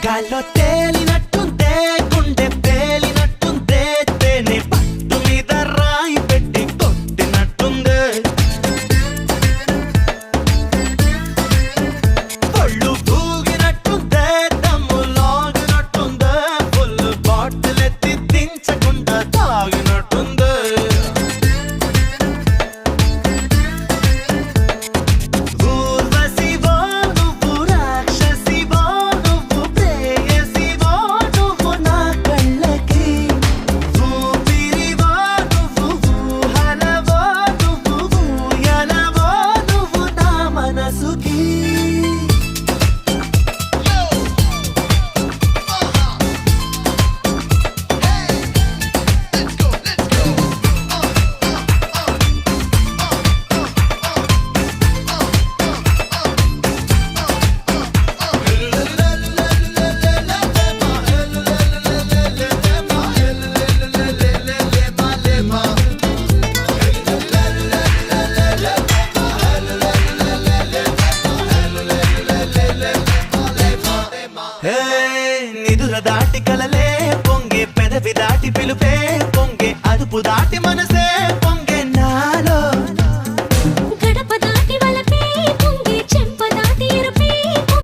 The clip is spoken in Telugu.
గాల్లో తేలినట్టుందే గుండె పేలినట్టుందే తేనె పట్టు మీద రాయి పెట్టి కొట్టినట్టుందే ఒళ్ళు ఊగినట్టుందే దమ్ము లాగినట్టుందే ఫుల్ బాటిల్ ఎత్తి దించకుండా తాగినట్టుందే నిదుర దాటి కలలే పొంగే పెదవి దాటి పిలుపే పొంగే అదుపు దాటి మనసే